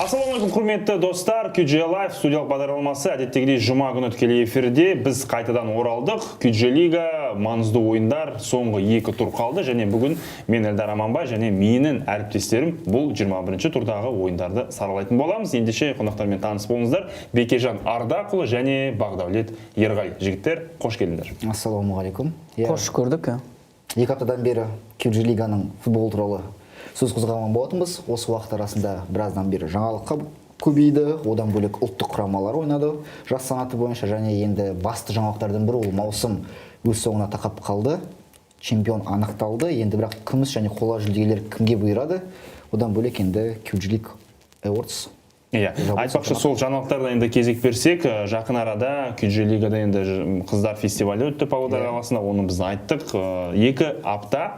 Ассалаумағалейкум, құрметті достар. QG Live студиялық бағдарламасы әдеттегідей жұма күні тікелей эфирде. Біз қайтадан оралдық. QG Лига маңызды ойындар соңғы 2 тур қалды және бүгін мен Эльдар Аманбай және менің әріптестерім бұл 21-ші турдағы ойындарды саралайтын боламыз. Ендеше қонақтармен таныс болыңыздар. Бекежан Ардақұлы және Бағдаулет Ерғали. Жігіттер, қош келдіңдер. Ассалаумағалейкум. Қош көрдік. 2 аптадан бері QG Лиганың футбол туралы сөз қозғаған болатынбыз. Осы уақыт арасында біраздан бері жаңалыққа көбейді. Одан бөлек ұлттық құрамалар ойнады жас санаты бойынша, және енді басты жаңалықтардың бірі ол маусым өз соңына тақап қалды. Чемпион анықталды. Енді бірақ күміс және қола жүлдегерлер кімге бұйырады? Одан бөлек енді QG League Awards. Айтпақшы, сол жаңалықтарда енді кезек берсек, жақын арада QG Лигада енді қыздар фестивалі өтті Павлодар қаласында. Оны біз айттық. 2 апта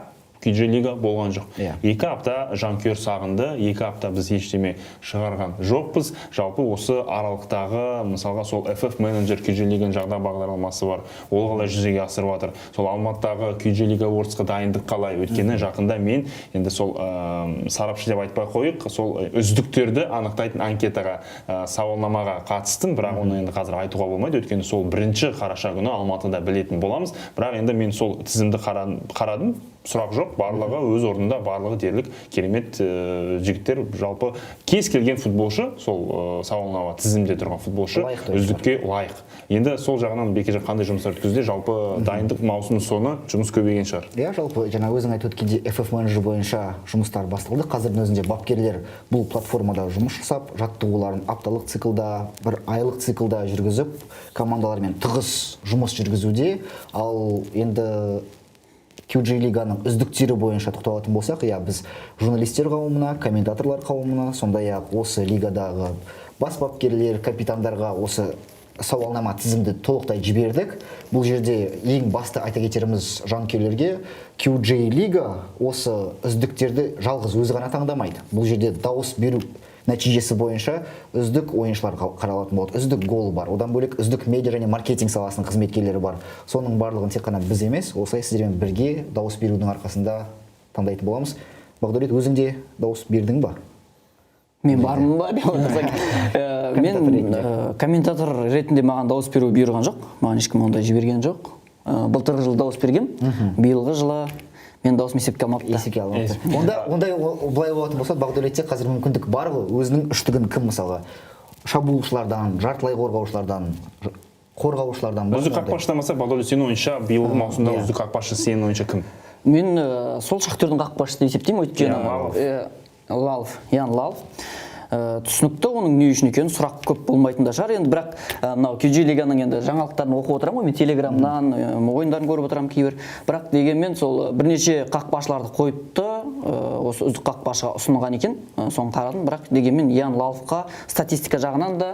QG Лига болған жоқ. 2 апта жанкүйер сағынды, 2 апта біз ештеме шығарған жоқпыз. Жалпы осы аралықтағы, мысалға сол FF менеджер QG Лиганың жағдай бағдарламасы бар. Ол қалай жүзеге асырып жатыр. Сол Алматыдағы QG Лига Awardsқа дайындық қалай? Өткені жақында мен енді сол сарапшы деп айтпай қойық, сол үздіктерді анықтайтын анкетаға, сауалнамаға қатыстым, бірақ оны енді қазір айтуға болмайды. Өткені сол 1 қараша күні Алматыда білетін боламыз. Бірақ енді мен сол тізімді қарадым. Сұрақ жоқ, барлығы өз орнында, барлығы дерлік керемет жігіттер. Жалпы кез келген футболшы, сол сауалнама тізімде тұрған футболшы үздікке лайық. Енді сол жағынан Бекежан қандай жұмыстар өткізді? Жалпы дайындық маусымның соңы жұмыс көбейген шығар. Жалпы жаңа өзің айтып өткендей FF менеджер бойынша жұмыстар басталды. Қазірдің өзінде бапкерлер бұл платформада жұмыс жасап, жаттығуларын апталық циклда, бір айлық циклда жүргізіп, командалармен тығыз жұмыс жүргізуде. Ал енді QG Лиганың үздіктері бойынша тоқталатын болсақ, біз журналистер қауымына, комментаторлар қауымына, сондай-ақ осы лигадағы бас бапкерлер, капитандарға осы сауалнама тізімді толықтай жібердік. Бұл жерде ең басты айта кетеріміз жанкүйерлерге, QG Лига осы үздіктерді жалғыз өзі ғана таңдамайды. Бұл жерде дауыс беру нәтижесі бойынша үздік ойыншылар қаралатын болады. Үздік гол бар. Одан бөлек үздік медиа және маркетинг саласының қызметкерлері бар. Соның барлығын тек қана біз емес, осылай сіздермен бірге дауыс берудің арқасында таңдайтын боламыз. Бағдаулет, өзің де дауыс бердің ба? Мен бармын ба деп отырсақ. Мен комментатор ретінде маған дауыс беру бұйырған жоқ. Маған ешкім ондай жіберген жоқ. Былтырғы жылы дауыс бергем. Биылғы жылы мен дауысым есепке алмапты. Есепке алмапты. Ондай былай болатын болса, Бағдаулетте қазір мүмкіндік бар ғой, өзінің үштігін кім мысалға? Шабуылшылардан, жартылай қорғаушылардан. Үздік қақпашыдан болса, Бағдаулет, сенің ойынша биылғы маусымда үздік қақпашы сенің ойынша кім? Мен сол Шахтердің қақпашысы деп есептеймін, өйткені Ян Лалов. Түсінікті, оның не үшін екенін сұрақ көп болмайтын да шығар. Енді бірақ мынау QG Лиганың енді жаңалықтарын оқып отырамын ғой, мен телеграмнан ойындарын көріп отырамын кейбір. Бірақ дегенмен сол бірнеше қақпашыларды қойыпты, осы үздік қақпашыға ұсынған екен, соны қарадым. Бірақ дегенмен Ян Лаловқа статистика жағынан да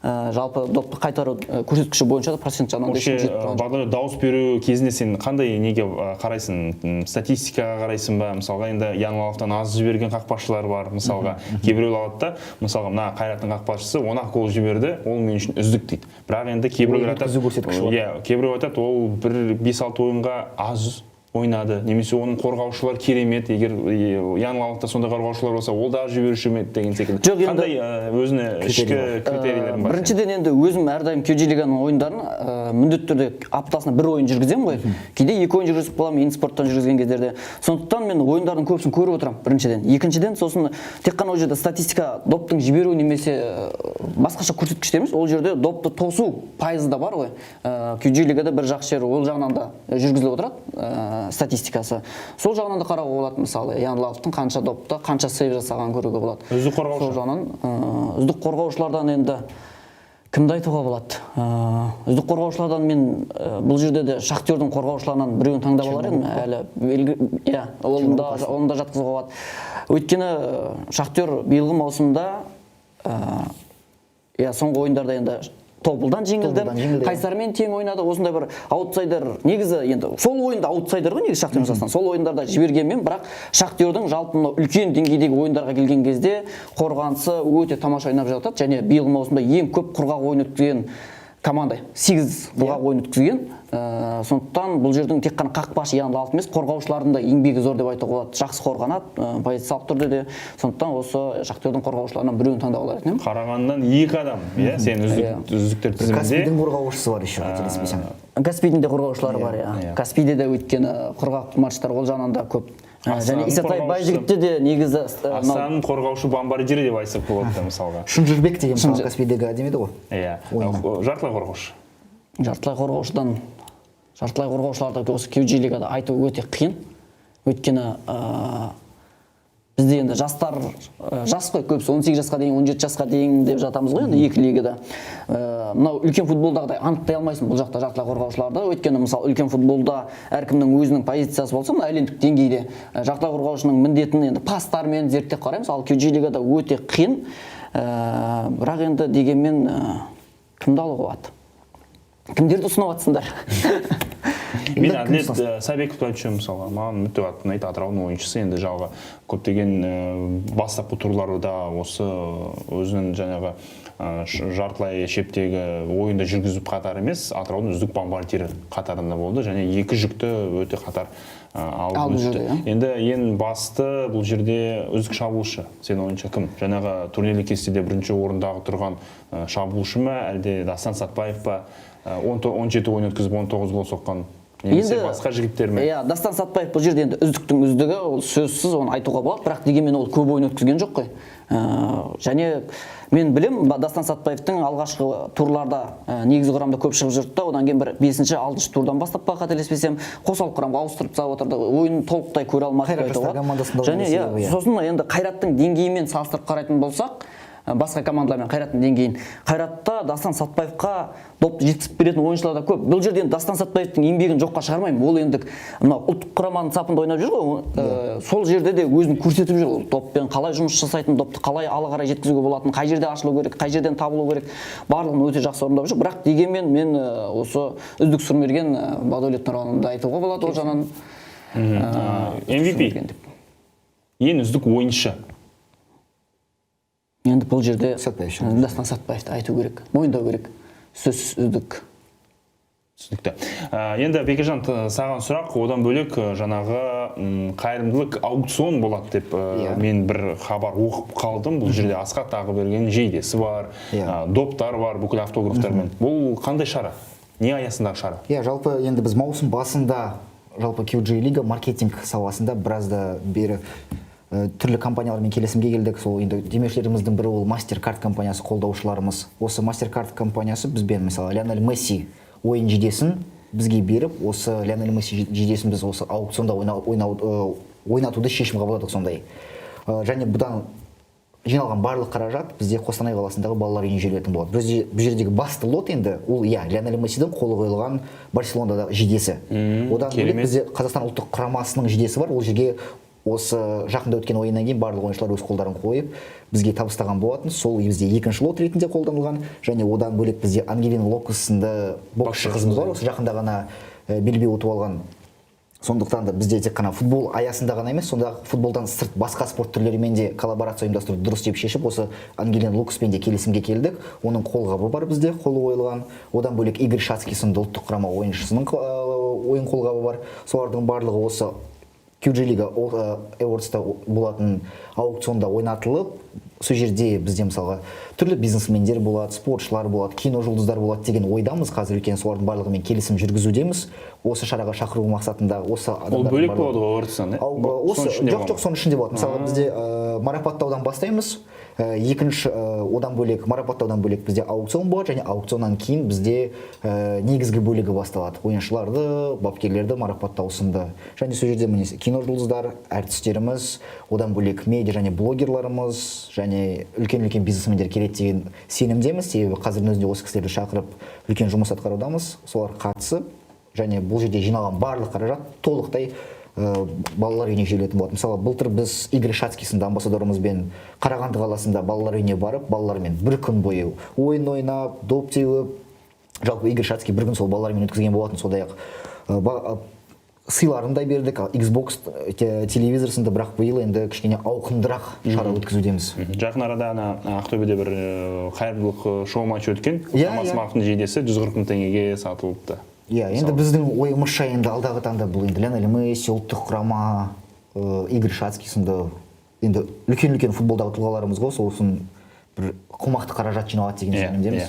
жалпы допты қайтару көрсеткіші бойынша да процент жағынан да жетіп тұрған. Бағдаулет, дауыс беру кезінде сен қандай неге қарайсың? Статистикаға қарайсың ба? Мысалға енді Ян Лаловтан аз жіберген қақпашылар бар, мысалға кейбіреулер алады да, мысалға мына Қайраттың қақпашысы 10 гол жіберді, ол мен үшін үздік дейді. Бірақ енді кейбіреулер айтады, ол бір 5-6 ойынға аз ойнады, немесе оның қорғаушылар керемет, егер Ян Лаловта сондай қорғаушылар болса, ол да жіберуші ме деген секілді. Қандай өзіне ішкі критерийлерің бар? Біріншіден енді өзім әрдайым QG Лиганың ойындарын міндетті түрде аптасына 1 ойын жүргіземін ғой. Кейде 2 ойын жүргізіп қаламын, енді спорттан жүргізген кездерде. Сондықтан мен ойындардың көбісін көріп отырамын, біріншіден. Екіншіден, сосын тек қана ол жерде статистика, доптың жіберу немесе басқаша көрсеткіштер емес, ол жерде допты тосу пайызы да бар ғой. QG Лигада бір жақсы жері ол жағынан да жүргізіліп отырады. Статистикасы. Сол жағынан да қарауға болады, мысалы, Ян Лаловтың қанша допта, қанша сейв жасаған көруге болады. Үздік қорғаушы. Сол жағынан үздік қорғаушылардан енді кімді айтуға болады? Үздік қорғаушылардан мен бұл жерде де Шахтердің қорғаушыларынан біреуін таңдап алар едім. Оны да жатқызуға болады. Өйткені Шахтер биылғы маусымда соңғы ойындарда енді Тобылдан жеңілді, Қайсармен тең ойнады, осындай бір аутсайдер, негізі енді сол ойында аутсайдер ғой негізі Шахтер жасаған. Сол ойындарда жібергенмен, бірақ Шахтердің жалпы үлкен деңгейдегі ойындарға келген кезде қорғанысы өте тамаша ойнап жатады, және биылғы маусымда ең көп құрғақ ойын өткізген команда 8 жылға ойын өткізген. Сондықтан бұл жердің тек қана қақпашы Ян Лалф емес, қорғаушылардың да еңбегі зор деп айтуға болады. Жақсы қорғанады, позициялық түрде де. Сондықтан осы Шахтердің қорғаушыларынан біреуін таңдауға болар еді. Қарағандыдан 2 адам, иә, сен үздіктер тізімінде. Каспийдің қорғаушысы бар еще, қателеспесем. Каспийдің де қорғаушылары бар, иә. Каспийде де өйткені құрғақ матчтар ол жағынан да көп. Және Исатай Байжігітте де негізі Асан қорғаушы бомбардирі деп айтсақ болады мысалға. Шынжырбек деген мысалы Каспийдегі әдемеді ғой. Иә, жартылай қорғаушы. Жартылай қорғаушыларды осы QG лигада айту өте қиын. Өйткені бізде енді жастар жас қой, көбісі 18 жасқа дейін, 17 жасқа дейін деп жатамыз ғой енді екі лигада. Мынау үлкен футболдағыдай анықтай алмайсың бұл жақта жартылай қорғаушыларды. Өйткені мысалы үлкен футболда әркімнің өзінің позициясы болса, мына әлемдік деңгейде жартылай қорғаушының міндетін енді пастармен зерттеп қараймыз. Ал QG лигада өте қиын. Бірақ енді дегенмен кімді алуға болады? Кімдерді ұсынып жатсыңдар? Мен Әділет Сәбековті айтып жүрмін мысалға. Маған өте қатты ұнайды, Атыраудың ойыншысы. Енді жалға көптеген бастапқы турларда осы өзінің жаңағы жартылай шептегі ойында жүргізіп қатар емес, Атыраудың үздік бомбардирі қатарында болды және 2 жүкті өте қатар алып өтті. Енді ең басты бұл жерде үздік шабуылшы. Сен ойынша кім? Жаңағы турнирлік кестеде бірінші орындағы тұрған шабуылшы ма, әлде Дастан Сатпаев па? 17 ойын өткізіп 19 гол соққан. Немесе басқа жігіттер ме? Иә, Дастан Сатпаев бұл жерде енді үздіктің үздігі, ол сөзсіз оны айтуға болады, бірақ дегенмен ол көп ойын өткізген жоқ қой. Және мен білем, Дастан Сатпаевтың алғашқы турларда негізгі құрамда көп шығып жүрді, одан кейін бір 5-ші, 6-шы турдан бастап па қателеспесем, қосалқы құрамға ауыстырып салып отырды. Ойын толықтай көре алмады деп айтуға. Және сосын енді Қайраттың деңгейімен салыстырып қарайтын болсақ, басқа командалармен Қайраттың деңгейін. Қайратта Дастан Сатпаевқа допты жеткізіп беретін ойыншылар да көп. Бұл жерде Дастан Сатпаевтың еңбегін жоққа шығармаймын. Ол енді мына ұлттық құраманың сапында ойнап жүр ғой. Сол жерде де өзін көрсетіп жүр. Доппен қалай жұмыс жасайтын, допты қалай алы қарай жеткізуге болатын, қай жерде ашылу керек, қай жерден табылу керек. Барлығын өте жақсы орындап жүр. Бірақ дегенмен мен осы үздік сұрмерген Бадәулет Нұралыны айтуға болады. Ол жағынан MVP. Ең үздік ойыншы. Енді бұл жерде Дастан Сатпаевты айту керек, мойындау керек. Сөз үздік. Түсінікті. Енді Бекежан, саған сұрақ, одан бөлек жаңағы қайырымдылық аукцион болады деп мен бір хабар оқып қалдым. Бұл жерде Асқат тағы берген жейдесі бар, доптар бар, бүкіл автографтармен. Бұл қандай шара? Не аясындағы шара? Жалпы енді біз маусым басында жалпы QG лига маркетинг саласында біразда бері түрлі компаниялармен келісімге келдік. Сол енді демеушілеріміздің бірі ол MasterCard компаниясы, қолдаушыларымыз. Осы MasterCard компаниясы бізбен мысалы Лионель Месси ойын жидесін бізге беріп, осы Лионель Месси жидесін біз осы аукционда ойнатуды шешім қабылдадық сондай. Және бұдан жиналған барлық қаражат бізде Қостанай қаласындағы балалар үйіне жіберілетін болады. Бұл жердегі басты лот енді ол Лионель Мессидің қолы қойылған Барселонадағы жидесі. Одан бөлек бізде Қазақстан ұлттық құрамасының жидесі бар. Ол жерге осы жақында өткен ойыннан кейін барлық ойыншылар өз қолдарын қойып бізге табыстаған болатын. Сол бізде екінші лот ретінде қолданылған. Және одан бөлек бізде Ангелина Лопес сынды боксшы қызымыз бар. Осы жақында ғана белбеу ұтып алған. Сондықтан да бізде тек қана футбол аясында ғана емес, сонда футболдан сырт басқа спорт түрлерімен де коллаборация ұйымдастыру дұрыс деп шешіп, осы Ангелина Лопеспен де келісімге келдік. Оның қолғабы бар бізде, қолы қойылған. Одан бөлек Игорь Шацкий сынды ұлттық құрама ойыншысының ойын қолғабы бар. Солардың барлығы осы QG лига Awards'та болатын аукционда ойнатылып, сол жерде бізде мысалға түрлі бизнесмендер болады, спортшылар болады, кино жұлдыздар болады деген ойдамыз қазір. Өйткені солардың барлығымен келісім жүргізудеміз. Осы шараға шақыру мақсатында осы адамдар. Ол бөлек болады ғой Awards'тан, Жоқ, соның ішінде болады. Мысалы бізде марапаттаудан бастаймыз. Екінші одан бөлек марапаттаудан бөлек бізде аукцион болады, және аукционнан кейін бізде негізгі бөлігі басталады. Ойыншыларды, бапкерлерді марапаттау сынды. Және сол жерде міне кино жұлдыздар, әртістеріміз, одан бөлек медиа және блогерларымыз, және үлкен бизнесмендер келеді деген сенімдеміз. Себебі қазірдің өзінде осы кісілерді шақырып үлкен жұмыс атқарудамыз. Солар қатысып, және бұл жерде жиналған барлық қаражат толықтай балалар үйіне жіберілетін болады. Мысалы, былтыр біз Игорь Шацкий сынды амбассадорымызбен Қарағанды қаласында балалар үйіне барып, балалармен бір күн бойы ойын ойнап, доп теуіп, жалпы Игорь Шацкий бір күн сол балалармен өткізген болатын. Сондай-ақ сыйларын да бердік, ал Xbox телевизорсында, бірақ биыл енді кішкене ауқымдырақ шара өткізудеміз. Жақын арада Ақтөбеде бір қайырымдылық шоу матчы өткен. Самасмақтың жейдесі 140 мың теңгеге сатылыпты. Енді біздің ойымызша енді алдағы таңда бұл енді Лионель Месси, ұлттық құрама, Игорь Шацкий сынды енді үлкен футболдағы тұлғаларымыз ғой, сол үшін бір қомақты қаражат жиналады деген сенімдеміз.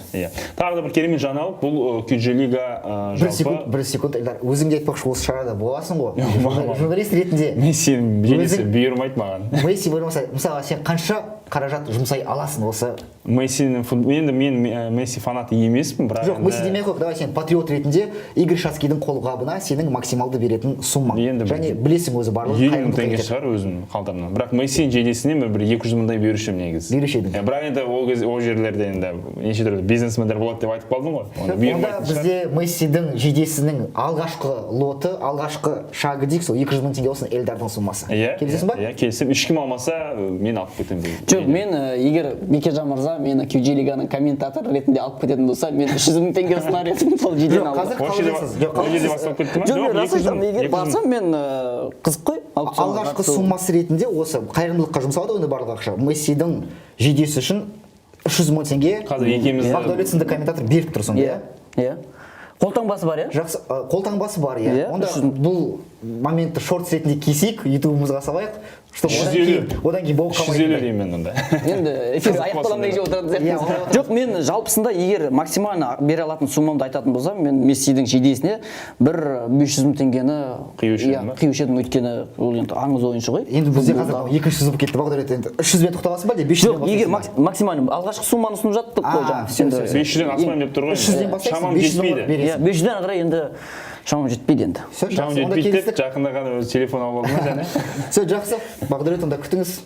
Тағы да бір керемет жаңалық, бұл QG Лига жалпы... Бір секунд, Эльдар, өзің де айтпақшы осы шарада боласың ғой. Журналист ретінде. Мессидің жейдесі бұйырмайды маған. Месси болмаса, мысалы сен қанша қаражат жұмсай аласың осы? Енді мен Месси фанаты емеспін, бірақ... Жоқ, Месси демей қойып, давай сен патриот ретінде Игорь Шацкийдің қолғабына сенің максималды беретін суммаң. Және білесің өзі барлығы 50 мың теңге шығар өзім қалтамнан. Бірақ Мессидің жейдесіне бір 200 мыңдай берушім негіз. Беруші едің. Бірақ енді ол жерлерде енді неше түрлі бизнесмендер болады деп айтып қалдың ғой. Онда бізде Мессидің жейдесінің алғашқы лоты, алғашқы шағы дейік, сол 200 мың теңге болсын Эльдардың суммасы. Келісесің ба? Иә, келісем. Ешкім алмаса, мен алып кетемін. Жоқ, мен егер Бекежан мырза мені QG Лиганың комментатор ретінде алып кететін болса, мен 300 мың теңге ұсынар едім сол жейден алып. Ол жерде басталып кетті ма? Жоқ, рас айтамын, егер барсам мен қызық қой. Алғашқы суммасы ретінде осы қайырымдылыққа жұмсалады онда барлық ақша. Мессидің жейдесі үшін 300 мың теңге Бақдәулет сынды комментатор беріп тұр сонда. Иә. Қолтаңбасы бар, иә? Жақсы, қолтаңбасы бар, иә. Онда бұл моментті шортс ретінде кесейік, ютубымызға салайық. Одан кейін болып қалмайды. 350 деймін мен онда. Енді эфир аяқталамын деген отыратын сияқты. Жоқ, мен жалпысында егер максимально бере алатын суммамды айтатын болсам, мен Мессидің жейдесіне бір 500 мың теңгені қиюшы едім, өйткені ол енді аңыз ойыншы ғой. Енді бізде қазір екінші болып кетті Бақдәулет, енді 300-бен тоқталасың ба, 500-бен жоқ, егер максимально алғашқы сумманы ұсынып жаттық қой жаңа. 500-ден асмайым деп тұр ғой. 300-ден шамам жетпейді. 500-ден қарай енді шамам жетпейді енді. Шамам жетпейді деп жақында ғана өз телефон алып алдым және. Все, жақсы. Бақдәулет, онда күтіңіз.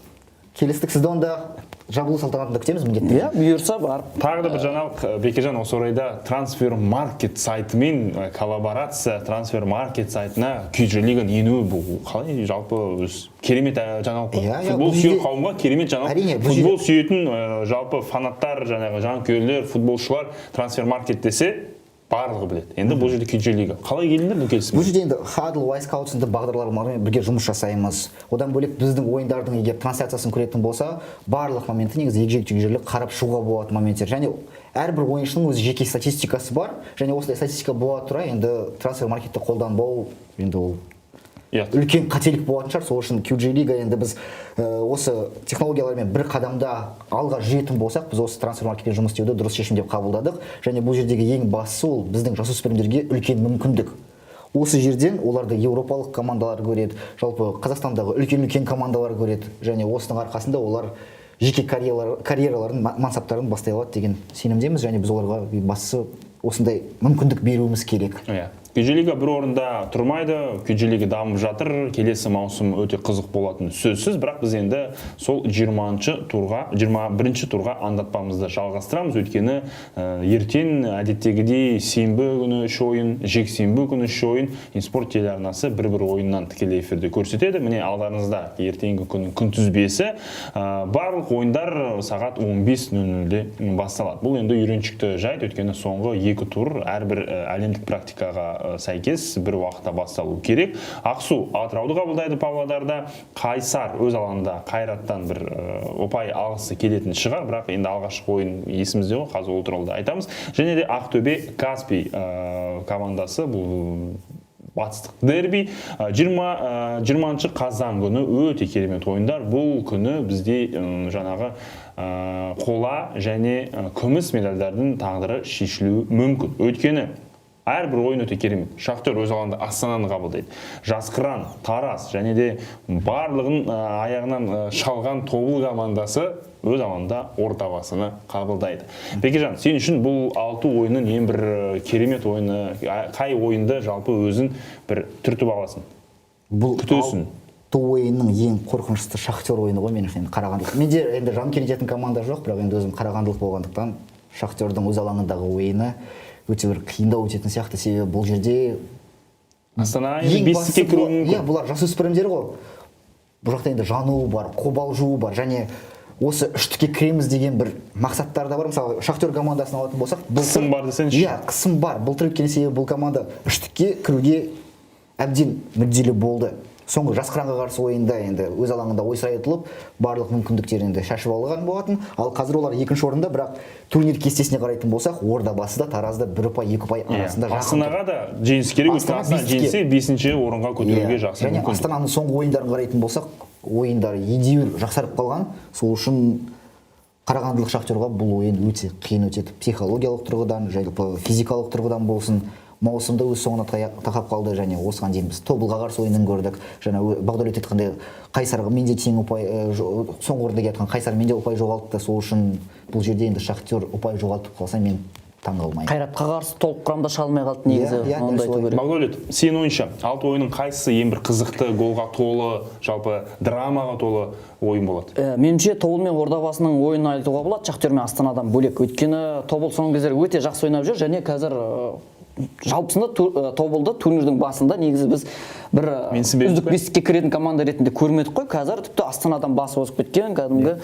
Келістік, сізді онда жабылу салтанатында күтеміз міндетті. Иә, бұйырса бар. Тағы да бір жаңалық, Бекежан, осы орайда Transfer Market сайтымен коллаборация, Transfer Market сайтына QG Лиганың енуі бұл қалай жалпы керемет жаңалық қой. Футбол сүйер қауымға керемет жаңалық. Футбол сүйетін жалпы фанаттар, жанкүйерлер, футболшылар Transfer Market десе барлығы біледі. Енді бұл жерде QG Лига. Қалай келіндер бұл келісім? Бұл жерде енді Huddle, Wisecout сынды бағдарламалармен бірге жұмыс жасаймыз. Одан бөлек біздің ойындардың егер трансляциясын көретін болса, барлық моменті негізі егжей-тегжейлі қарап шығуға болатын моменттер. Және әрбір ойыншының өзі жеке статистикасы бар. Және осындай статистика бола тұра, енді трансфер маркетті қолданбау енді ол үлкен қателік болатын шығар. Сол үшін QG Лига енді біз осы технологиялармен бір қадамда алға жүретін болсақ, біз осы трансфер маркетпен жұмыс істеуді дұрыс шешім деп қабылдадық. Және бұл жердегі ең бастысы ол біздің жасөспірімдерге үлкен мүмкіндік. Осы жерден оларды еуропалық командалар көреді, жалпы Қазақстандағы үлкен командалар көреді. Және осының арқасында олар жеке карьераларын, мансаптарын бастай алады деген сенімдеміз. Және біз оларға бастысы осындай мүмкіндік беруіміз керек. QG Лига бір орында тұрмайды, QG Лига дамып жатыр, келесі маусым өте қызық болатын сөзсіз, бірақ біз енді сол 21-ші турға аңдатпамызды жалғастырамыз, өйткені ертең әдеттегідей сенбі күні үш ойын, жексенбі күні үш ойын Инспорт телеарнасы бір ойыннан тікелей эфирде көрсетеді. Міне алдарыңызда ертеңгі күннің күнтізбесі, барлық ойындар сағат 15:00-де басталады. Бұл енді үйреншікті жайт, өйткені соңғы 2 тур әрбір әлемдік практикаға сәйкес бір уақытта басталу керек. Ақсу Атырауды қабылдайды Павлодарда, Қайсар өз алаңында Қайраттан бір ұпай алғысы келетін шығар, бірақ енді алғашқы ойын есімізде ғой, қазір ол туралы айтамыз. Және де Ақтөбе Каспий командасы, бұл батыстық дерби, 20 қазан күні өте керемет ойындар. Бұл күні бізде жаңағы қола және күміс медальдардың тағдыры шешілуі мүмкін. Өйткені әрбір ойын өте керемет. Шахтер өз алаңында Астананы қабылдайды. Жасқыран, Тарас және де барлығын аяғынан шалған Тобыл командасы өз алаңында Ордабасыны қабылдайды. Бекежан, сен үшін бұл 6 ойынның ең бір керемет ойыны, қай ойынды жалпы өзін бір түртіп аласың? Бұл күтесің. 6 ойынның ең қорқынышты Шахтер ойыны ғой, мен үшін Қарағандылық. Менде енді жанкүйер ететін команда жоқ, бірақ енді өзім Қарағандылық болғандықтан Шахтердің өз алаңындағы ойыны өте бір қиындау өтетін сияқты. Себебі бұл жерде Астана енді бестікке кіруі мүмкін. Бұлар жасөспірімдер ғой. Бұл жақта енді жануы бар, қобалжуы бар, және осы үштікке кіреміз деген бір мақсаттар да бар. Мысалы Шахтер командасын алатын болсақ, қысым бар десеңші. Иә, қысым бар. Былтыр өткен себебі бұл команда үштікке кіруге әбден мүдделі болды. Соңғы Жасқыранға қарсы ойында енді өз алаңында ойсырай ұтылып, барлық мүмкіндіктерін енді шашып алған болатын. Ал қазір олар екінші орында, бірақ турнир кестесіне қарайтын болсақ, Ордабасыда, Таразда 1 ұпай, 2 ұпай арасында жақын. Астанаға да жеңіс керек, өйткені Астана жеңсе 5-ші орынға көтеруге жақсы және мүмкін. Астананың соңғы ойындарын қарайтын болсақ, ойындары едеуір жақсарып қалған. Сол үшін қарағандылық Шахтерға бұл ойын өте қиын өтеді. Психологиялық тұрғыдан, жалпы физикалық тұрғыдан болсын. Маусымда өз соңына тақап қалды, және осыған дейін біз Тобылға қарсы ойынын көрдік. Жаңа Бағдәулет айтқандай, Қайсарға менде тең ұпай, соңғы орынға айтқан Қайсар менде ұпай жоғалтты. Сол үшін бұл жерде енді Шахтер ұпай жоғалтып қалса, мен таң қалмаймын. Қайратқа қарсы толық құрамда шыға қалды негізі. Онда айту керек. Бағдәулет, сенің ойыңша 6 ойынның қайсысы ең бір қызықты, голға толы, жалпы драмаға толы ойын болады? Меніңше Тобыл мен Ордабасының ойынын айтуға болады, Шахтер мен Астанадан бөлек. Өйткені Тобыл соңғы кездері өте жақсы ойнап жүр, және қазір жалпысында Тобылды турнирдің басында негізі біз бір үздік бестікке кіретін команда ретінде көрмедік қой. Қазір тіпті Астанадан басып озып кеткен, кәдімгі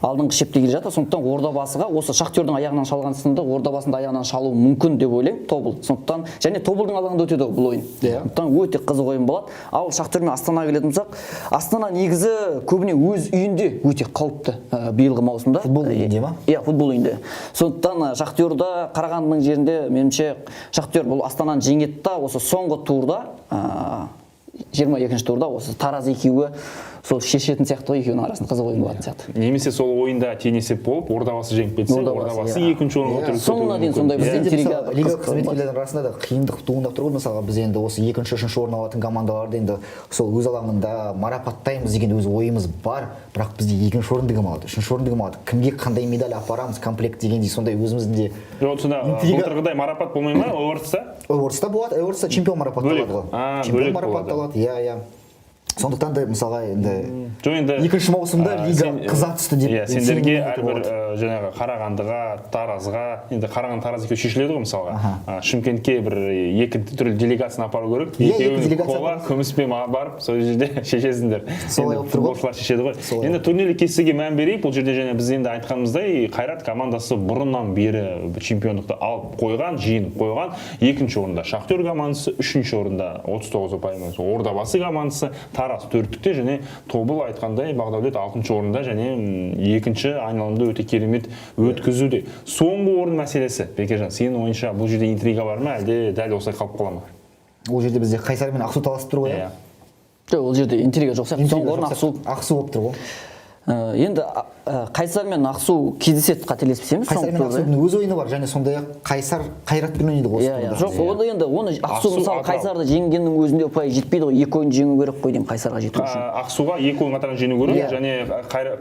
алдыңғы шепте келе жатыр. Сондықтан Ордабасыға осы Шахтердің аяғынан шалған сынды Ордабасының аяғынан шалуы мүмкін деп ойлаймын Тобыл. Сондықтан және Тобылдың алаңында өтеді бұл ойын. Сондықтан өте қызық ойын болады. Ал Шахтер мен Астанаға келетін болсақ, Астана негізі көбіне өз үйінде өте қауіпті биылғы маусымда. Футбол үйінде ма? Иә, футбол үйінде. Сондықтан Шахтерда Қарағандының жерінде меніңше Шахтер бұл Астананы жеңеді да, осы соңғы турда 22-ші турда осы Тараз екеуі сол шешетін сияқты, екеуінің арасында қызық ойын болатын сияқты. Немесе сол ойында тең есеп болып, Ордабасы жеңіп кетсе, Ордабасы екінші орынға көтеріліп кетуі соңына дейін сондай бір интрига. Лига қызметкерлерінің арасында да қиындық туындап тұр ғой. Мысалға біз енді осы екінші, үшінші орын алатын командаларды енді сол өз алаңында марапаттаймыз деген өз ойымыз бар, бірақ бізде екінші орынды кім алады, үшінші орынды кім алады, кімге қандай медаль апарамыз, комплект дегендей сондай өзіміздің де былтырғыдай марапат болмай ма Эворстта болады, Эворстта чемпион марапатталады ғой. Чемпион марапатталады, иә. Сондықтан да мысалға енді екінші маусымда лига қыза түсті деп. Сендерге әрбір жаңағы Қарағандыға, Таразға, енді Қарағанды Тараз екеуі шешіледі ғой мысалға. Шымкентке бір екі түрлі делегацияны апару керек. Екеуін қола, күміспен барып, сол жерде шешесіңдер. Футболшылар шешеді ғой. Енді турнирлік кестеге мән берейік. Бұл жерде және біз енді айтқанымыздай Қайрат командасы бұрыннан бері чемпиондықты алып қойған, жиынып қойған. Екінші орында Шахтер командасы, үшінші орында 39 ұпаймен Ордабасы командасы, Тараз төрттікте, және Тобыл айтқандай Бағдәулет 6-шы орында, және екінші айналымды өте керемет өткізуде. Соңғы орын мәселесі, Бекежан, сенің ойынша бұл жерде интрига бар ма, әлде дәл осылай қалып қала ма? Ол жерде бізде Қайсар мен Ақсу таласып тұр ғой. Жоқ, ол жерде интрига жоқ сияқты. Соңғы орын Ақсу болып тұр ғой. Енді Қайсар мен Ақсу кездеседі, қателеспесем. Қайсар мен Ақсудың өз ойыны бар, және сондай-ақ Қайсар Қайратпен ойнайды ғой. Жоқ, ол енді оны Ақсу мысалы Қайсарды жеңгеннің өзінде ұпай жетпейді ғой, екі ойын жеңу керек қой деймін Қайсарға жету үшін. Ақсуға екі ойын қатарынан жеңу керек, және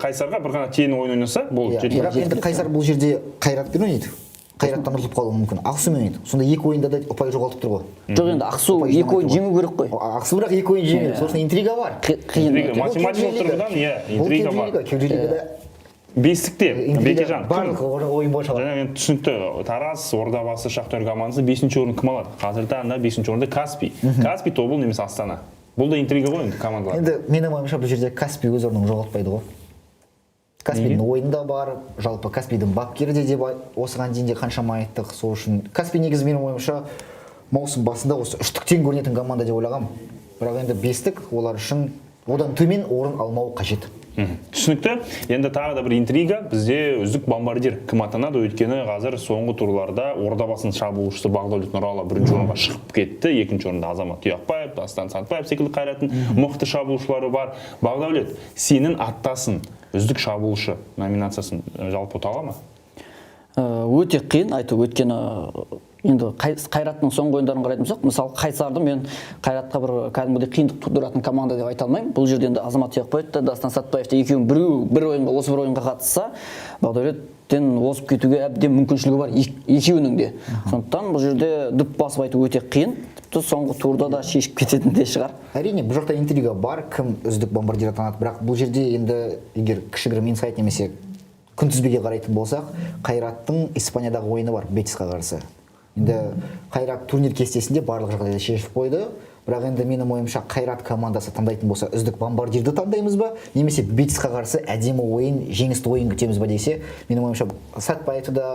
Қайсарға бір ғана тең ойын ойнаса болды. Бірақ енді Қайсар бұл жерде Қайратпен ойнайды. Қайраттан ұтылып қалуы мүмкін. Ақсумен ойнайды. Сонда екі ойында да ұпай жоғалтып тұр ғой. Жоқ, енді Ақсу екі ойын жеңу керек қой. Ақсу бірақ екі ойын жеңу керек. Сосын интрига бар. Математикалық тұрғыдан интрига бар. Бестікте Бекежан барлық ойын бойынша жаңа мен түсінікті. Тараз, Ордабасы, Шахтер командасы 5-ші орын кім алады? Қазірде анда 5-ші орында Каспий. Каспий, Тобыл немесе Астана. Бұл да интрига ғой енді командалар. Енді менің ойымша бұл жерде Каспий өз орнын жоғалтпайды ғой. Каспийдің ойында бар, жалпы Каспийдің бапкері де деп осыған дейін де қаншама айттық. Сол үшін Каспий негізі менің ойымша маусым басында осы үштіктен көрінетін команда деп ойлағам. Бірақ енді бестік олар үшін одан төмен орын алмау қажет. Түсінікті. Енді тағы да бір интрига, бізде үздік бомбардир кім атанады? Өйткені қазір соңғы турларда Ордабасының шабуылшысы Бағдәулет Нұралы бірінші орынға шығып кетті. Екінші орында Азамат Тұяқбаев, Дастан Сатпаев секілді Қайраттың мықты шабуылшылары бар. Бағдәулет, сенің аттасын үздік шабуылшы номинациясын жалпы ұта ала ма? Өте қиын айту, өйткені енді Қайраттың соңғы ойындарын қарайтын болсақ, мысалы Қайсарды мен Қайратқа бір кәдімгідей қиындық тудыратын команда деп айта алмаймын. Бұл жерде енді Азамат Тұяқбаев та Дастан Сатпаев та екеуін бір ойынға қатысса, Бағдәулеттен озып кетуге әбден мүмкіншілігі бар екеуінің де. Сондықтан бұл жерде дүп басып айту өте қиын. Тіпті соңғы турда да шешіп кететін де шығар. Әрине, бұл жақта интрига бар, кім үздік бомбардир атанады, бірақ бұл жерде енді егер кішігірім инсайт немесе күнтізбеге қарайтын болсақ, Қайраттың Испаниядағы ойыны бар Бетисқа қарсы. Енді Қайрат турнир кестесінде барлық жағдайда шешіп қойды. Бірақ енді менің ойымша Қайрат командасы таңдайтын болса, үздік бомбардирді таңдаймыз ба, немесе Бетисқа қарсы әдемі ойын, жеңісті ойын күтеміз ба десе, менің ойымша Сатпаевты да,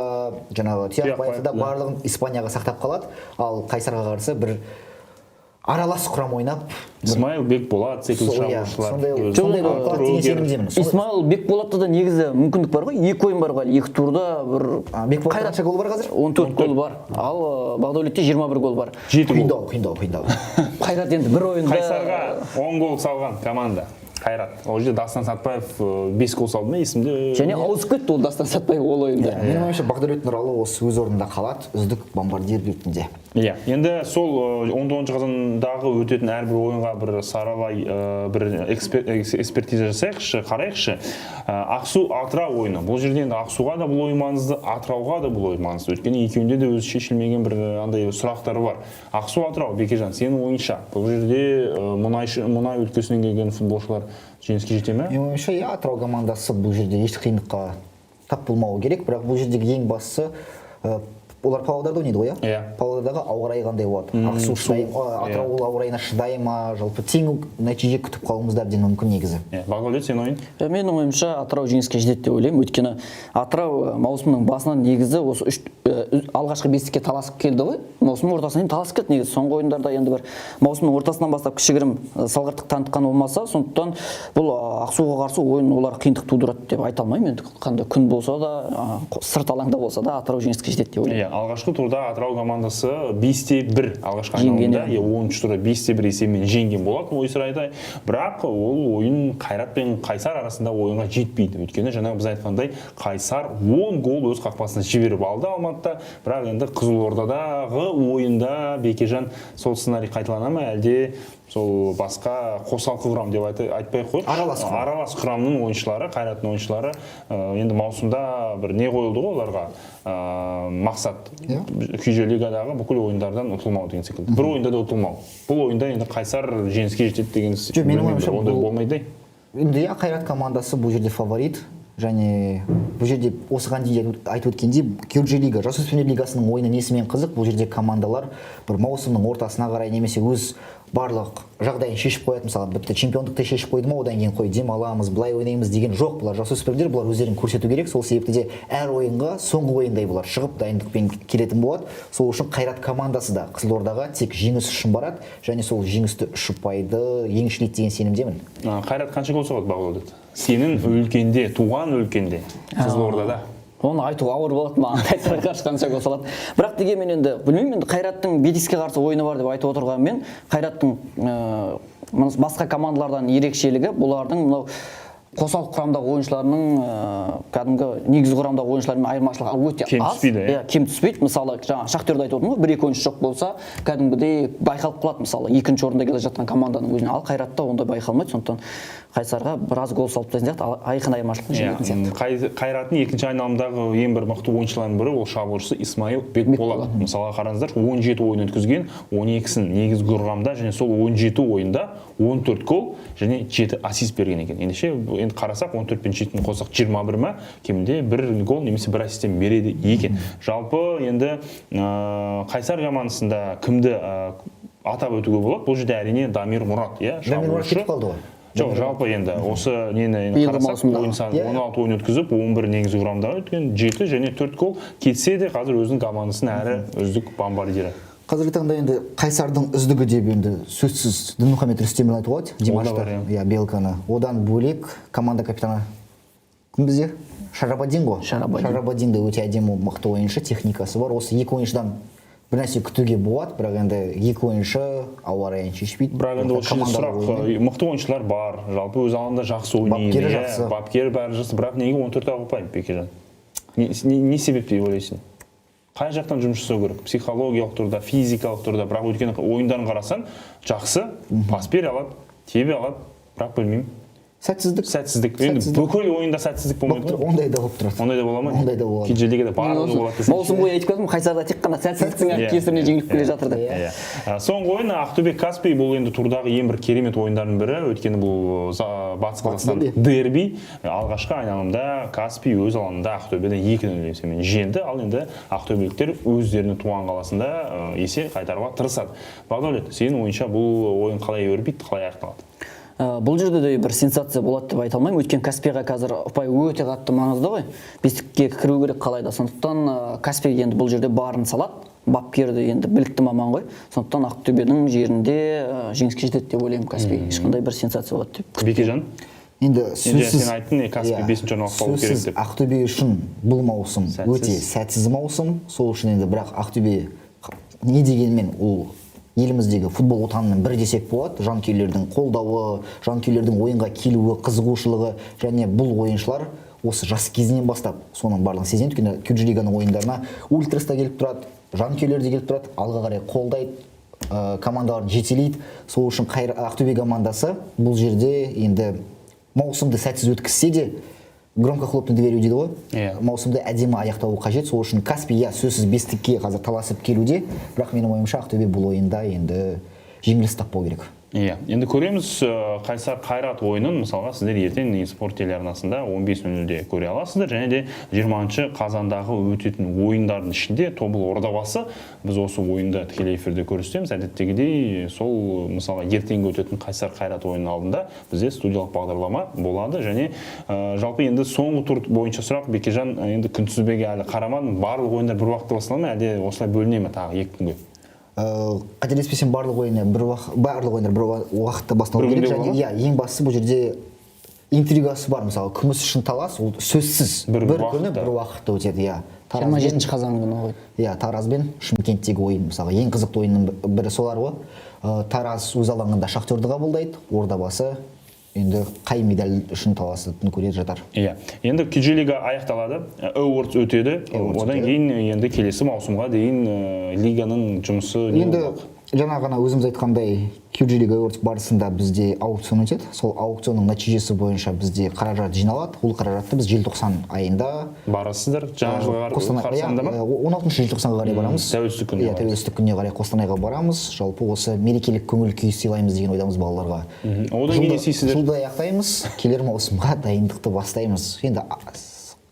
жаңағы Тұяқбаевты да барлығын Испанияға сақтап қалады. Ал Қайсарға қарсы бір аралас құрам ойнап Исмаил Бекболат секілді шабуылшылар. сондай болады деген сенімдемін. Исмаил Бекболатта да негізі мүмкіндік бар ғой, 2 ойын бар ғой, 2 турда бір Бекболатта қанша гол бар қазір? 14 гол бар. Ал Бағдәулетте 21 гол бар. 7 гол. Қиындау. Қайрат енді бір ойында Қайсарға 10 гол салған команда. Қайрат. Ол жерде Дастан Сатпаев 5 гол салды ма есімде? және ауысып кетті ол Дастан Сатпаев ол ойында. Менің ойымша Бағдәулет Нұралы осы өз орнында қалады, үздік бомбардир ретінде. Иә, енді сол 19 қазандағы өтетін әрбір ойынға бір саралай бір экспертиза жасайықшы, қарайықшы. Ақсу Атырау ойыны. Бұл жерде енді Ақсуға да бұл ойын маңызды, Атырауға да бұл ойын маңызды. Өйткені екеуінде де өзі шешілмеген бір андай сұрақтары бар. Ақсу Атырау, Бекежан, сенің ойынша бұл жерде мұнай өлкесінен келген футболшылар жеңіске жете ме? Менің ойымша Атырау командасы бұл жерде еш қиындыққа тап болмауы керек, бірақ бұл жердегі ең бастысы олар Павлодарда ойнайды ғой, иә? Павлодардағы ауа райы қандай болады? Ақсу Атырау ауа райына шыдай ма? Жалпы тең нәтиже күтіп қалуымыз да әбден мүмкін негізі. Бағдәулет, сенің ойың? Менің ойымша Атырау жеңіске жетеді деп ойлаймын. Өйткені Атырау маусымның басынан негізі осы алғашқы бестікке таласып келді ғой. Маусымның ортасынан таласып кетті негізі. Соңғы ойындарда енді бір маусымның ортасынан бастап кішігірім салғырттық танытқан болмаса, сондықтан бұл Ақсуға қарсы ойын олар қиындық тудырады деп айта алмаймын. Енді қандай күн болса да, сырт алаңда болса да Атырау жеңіске жетеді деп ойлаймын. Алғашқы турда Атырау командасы 5-1 алғашқы айналымда, 10-ші турда 5-1 есебімен жеңген болады ойсырайды. Бірақ ол ойын Қайрат пен Қайсар арасында ойынға жетпейді. Өйткені жаңа біз айтқандай Қайсар 10 гол өз қақпасына жіберіп алды Алматыда. Бірақ енді Қызылордадағы ойында Бекежан сол сценарий қайталана ма, әлде сол басқа қосалқы құрам деп айтпай қойып, аралас құрамның ойыншылары, Қайраттың ойыншылары енді маусымда бір не қойылды ғой оларға мақсат күйжі лигадағы бүкіл ойындардан ұтылмау деген секілді. Бір ойында да ұтылмау. Бұл ойында енді Қайсар жеңіске жетеді деген ондай болмайды. Енді Қайрат командасы бұл жерде фаворит. Және бұл жерде осыған дейін айтып өткендей Күйжі лига, жасөспірімдер лигасының ойыны несімен қызық? Бұл жерде командалар бір маусымның ортасына қарай немесе өз барлық жағдайын шешіп қояды. Мысалы, бітті чемпиондықты шешіп қойды ма, одан кейін қой демаламыз, былай ойнаймыз деген жоқ. Бұлар жасөспірімдер, бұлар өздерін көрсету керек. Сол себепті де әр ойынға соңғы ойындай бұлар шығып дайындықпен келетін болады. Сол үшін Қайрат командасы да Қызылордаға тек жеңіс үшін барады, және сол жеңісті ұпайды еншілейді деген сенімдемін. Қайрат қанша гол соғады Бағдәулет? Сенің өлкенде, туған өлкенде, Қызылордада. Оны айту ауыр болады маған, Қайсарға қарсы қанша гол салады. Бірақ дегенмен енді білмеймін, енді Қайраттың Бетиске қарсы ойыны бар деп айтып отырғанмен, Қайраттың басқа командалардан ерекшелігі бұлардың мынау қосалқы құрамдағы ойыншыларының кәдімгі негізгі құрамдағы ойыншылармен айырмашылығы өте аз. Кем түспейді. Мысалы, жаңа Шахтерді айтып отырмын ғой, 1-2 ойыншы жоқ болса, кәдімгідей байқалып қалады. Мысалы, 2-ші орында келе жатқан команданың өзіне. Ал Қайратта ондай байқалмайды. Сондықтан Қайсарға біраз гол салып тастайтын сияқты, айқын айырмашылық жеңетін сияқты. Қайраттың екінші айналымдағы ең бір мықты ойыншылардың бірі ол шабуылшысы Исмаил Бекболат. Мысалы, қараңыздар, 17 ойын өткізген, 12-сін негізгі құрамда және сол 17 ойында 14 гол және 7 ассист берген екен. Ендеше енді қарасақ 14 пен 7-ні қоссақ 21 ма, кемінде 1 гол немесе 1 ассистен береді екен. Жалпы енді Қайсар командасында кімді атап өтуге болады? Бұл жерде әрине Дамир Мұрат, Дамир Мұрат кетіп қалды ғой. Жоқ, жалпы енді осы нені қарасақ, ойын саны 16 ойын өткізіп, 11 негізгі құрамда өткен, 7 және 4 гол кетсе де қазір өзінің командасының әрі үздік бомбардирі. Қазіргі таңда енді Қайсардың үздігі деп енді сөзсіз Дінмұхамед Рүстемді айтуға болады. Димашты, Белканы. Одан бөлек команда капитаны кім бізде? Шарабадин ғой. Шарабадин да өте әдемі мықты ойыншы, техникасы бар. Осы екі ойыншыдан бір нәрсе күтуге болады, бірақ енді екі ойыншы ауа райын шешпейді. Бірақ енді осы сұрақ, мықты ойыншылар бар, жалпы өз алаңында жақсы ойнайды, бапкері бәрі жақсы, бірақ неге 14 ұпай Бекежан? Не себеп деп ойлайсың? Қай жақтан жұмыс жасау керек? Психологиялық тұрда, физикалық тұрда, бірақ өйткені ойындарын қарасан, жақсы пас бере алады, тебе алады, бірақ білмеймін. Сәтсіздік. Енді бүкіл ойында сәтсіздік болмайды ғой. Ондай да болып тұрады. Ондай да бола ма? Ондай да болады. Күйжі лигада барлығы болады десеңші. Маусым бойы айтып келдім, Қайсарда тек қана сәтсіздіктің кесірінен жеңіліп келе жатыр деп. Соңғы ойын Ақтөбе Каспий бұл енді турдағы ең бір керемет ойындардың бірі. Өйткені бұл Батыс Қазақстан дерби. Алғашқы айналымда Каспий өз алаңында Ақтөбені 2-0 есебімен жеңді. Ал енді ақтөбеліктер өздерінің туған қаласында есе қайтаруға тырысады. Бағдәулет, сенің ойынша бұл ойын қалай өрбиді, қалай аяқталады? Бұл жерде де бір сенсация болады деп айта алмаймын. Өйткені Каспийға қазір ұпай өте қатты маңызды ғой. Бестікке кіру керек қалайда. Сондықтан Каспий енді бұл жерде барын салады. бапкерді енді білікті маман ғой. Сондықтан Ақтөбенің жерінде жеңіске жетеді деп ойлаймын Каспий. Ешқандай бір сенсация болады деп. Бекежан? Енді сөзсіз сен айттың, Каспий 5-ші орынға қалу керек деп. Ақтөбе үшін бұл маусым өте сәтсіз маусым. Сол үшін енді бірақ Ақтөбе не дегенмен ол еліміздегі футбол отанының бірі десек болады. Жанкүйерлердің қолдауы, жанкүйерлердің ойынға келуі, қызығушылығы және бұл ойыншылар осы жас кезінен бастап соның барлығын сезінеді. Өйткені Кюджи-лиганың ойындарына ультрас та келіп тұрады, жанкүйерлер де келіп тұрады, алға қарай қолдайды, командаларын жетелейді. Сол үшін Ақтөбе командасы бұл жерде енді маусымды сәтсіз өткізсе де громко хлопнуть дверью дейді ғой. Маусымды әдемі аяқтауы қажет. Сол үшін Каспий сөзсіз бестікке қазір таласып келуде, бірақ менің ойымша Ақтөбе бұл ойында енді жеңіліс таппау керек. Енді көреміз Қайсар Қайрат ойынын, мысалға сіздер ертең спорт телеарнасында 15:00-де көре аласыздар, және де 20 қазандағы өтетін ойындардың ішінде Тобыл Ордабасы біз осы ойында тікелей эфирде көрсетеміз. Әдеттегідей сол мысалға ертеңгі өтетін Қайсар Қайрат ойынның алдында бізде студиялық бағдарлама болады, және жалпы енді соңғы тур бойынша сұрақ, Бекежан, енді күнтізбеге әлі қарамадым, барлық ойындар бір уақытта басталады ма, әлде осылай бөліне ме тағы 2 күнге? Қателеспесем барлық ойындар бір уақытта басталу керек, және ең бастысы бұл жерде интригасы бар. Мысалы күміс үшін талас ол сөзсіз бір күні бір уақытта өтеді. 27 қазан күні ғой. Тараз бен Шымкенттегі ойын, мысалы ең қызықты ойынның бірі солар ғой. Тараз өз алаңында Шахтерді қабылдайды, Ордабасы енді қай медаль үшін таласатын көреді жатар. Енді Кюджи-лига аяқталады, Awards өтеді, одан кейін енді келесі маусымға дейін лиганың жұмысы не болмақ? Жаңа ғана өзіміз айтқандай Кюджи-лига Awards барысында бізде аукцион өтеді. Сол аукционның нәтижесі бойынша бізде қаражат жиналады. Ол қаражатты біз желтоқсан айында барасыздар. Жаңа жылға қарсаңында ма? 16 желтоқсанға қарай барамыз. Тәуелсіздік күніне. Тәуелсіздік күніне қарай Қостанайға барамыз. Жалпы осы мерекелік көңіл күй сыйлаймыз деген ойдамыз балаларға. Одан кейін естисіздер. Жылды аяқтаймыз, келер маусымға дайындықты бастаймыз. Енді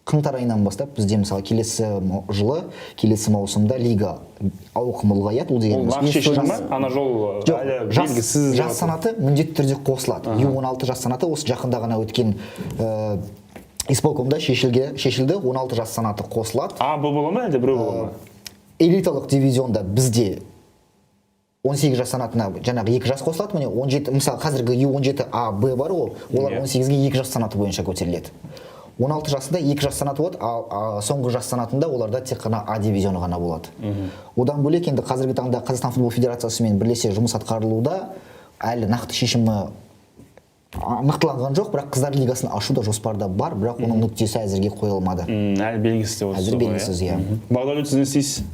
қаңтар айынан бастап бізде мысалы келесі жылы, келесі маусымда лига ауқымы ұлғаяды. Ол дегеніміз нақ шешілді ме? Ана жол әлі белгісіз. Жас санаты міндетті түрде қосылады. U16 жас санаты осы жақында ғана өткен исполкомда шешілді. 16 жас санаты қосылады. Б бола ма әлде біреу бола ма? Элиталық дивизионда бізде 18 жас санатына жаңағы 2 жас қосылады. Міне 17, мысалы қазіргі U17 А, Б бар ғой, олар 18-ге 2 жас санаты бойынша көтеріледі. 16 жасында 2 жас санаты болады, ал соңғы жас санатында оларда тек қана А дивизионы ғана болады. Одан бөлек енді қазіргі таңда Қазақстан футбол федерациясымен бірлесе жұмыс атқарылуда, әлі нақты шешімі нақтыланған жоқ, бірақ қыздар лигасын ашу да жоспарда бар, бірақ оның нүктесі әзірге қойылмады. Әлі белгісіз деп отырсыз ғой. Әзір белгісіз, Бағдәулет, сіз не істейсіз?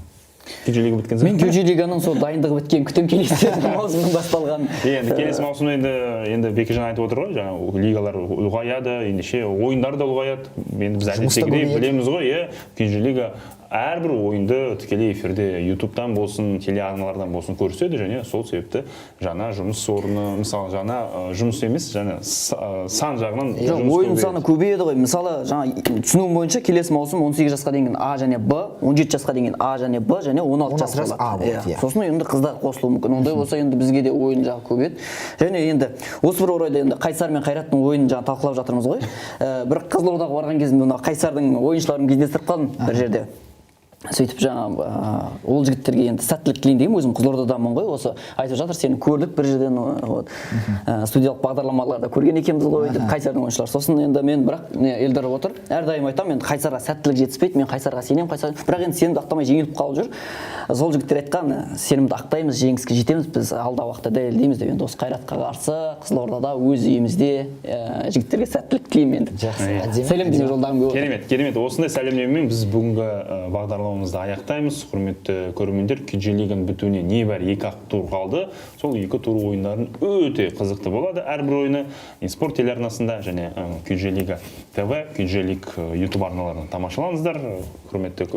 Кюджи-лига біткен соң? Мен Кюджи-лиганың сол дайындығы біткен күтем келесі маусымның басталған. Енді келесі маусымда енді Бекежан айтып отыр ғой, жаңа лигалар ұлғаяды, ендеше ойындар да ұлғаяды. Енді біз әдеттегідей білеміз ғой, Кюджи-лига әрбір ойынды тікелей эфирде YouTube-тан болсын, телеарналардан болсын көрсетеді, және сол себепті жаңа жұмыс орны, мысалы жаңа жұмыс емес, жаңа сан жағынан ойын саны көбейеді ғой. Мысалы жаңа түсінуім бойынша келесі маусым 18 жасқа дейін А және Б, 17 жасқа дейін А және Б және 16 жасқа болады. Сосын енді қыздар қосылуы мүмкін. Ондай болса енді бізге де ойын жағы көбейеді. Және енді осы бір орайда енді Қайсар мен Қайраттың ойынын жаңа талқылап жатырмыз ғой. Бір Қызылордаға барған кезімде Қайсардың ойыншыларын кездестіріп қалдым бір жерде. Сөйтіп жаңа ол жігіттерге енді сәттілік тілейін деген, өзім Қызылордадамын ғой, осы айтып жатыр, сені көрдік бір жерден, студиялық бағдарламаларда көрген екенбіз ғой деп Қайсардың ойыншылар. Сосын енді мен бірақ Елдар отыр, әрдайым айтамын, енді Қайсарға сәттілік жетіспейді, мен Қайсарға сенемін, бірақ енді сенімді ақтамай жеңіліп қалып жүр. Сол жігіттер айтқан, сенімді ақтаймыз, жеңіске жетеміз, біз алда уақытта дәлелдейміз деп. Енді осы Қайратқа қарсы Қызылордада өз үйімізде жігіттерге сәттілік тілеймін енді. Сәлемдеме жолдағым келіп отыр. Керемет. Осындай сәлемдемемен біз бүгінгі бағдарламамызды аяқтаймыз. Құрметті көрермендер, Кюджи-лиганың бітуіне небәрі 2 тур қалды. Сол 2 тур ойындарын өте қызықты болады. Әрбір ойыны спорт телеарнасында және Кюджи-лига ТВ, Кюджи-лиг YouTube арналарынан тамашалаңыздар. Құрметті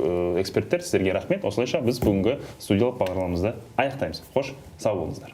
эксперттер, сіздерге рахмет. Осылайша біз бүгінгі студиялық бағдарламамызды аяқтаймыз. Қош, сау болыңыздар.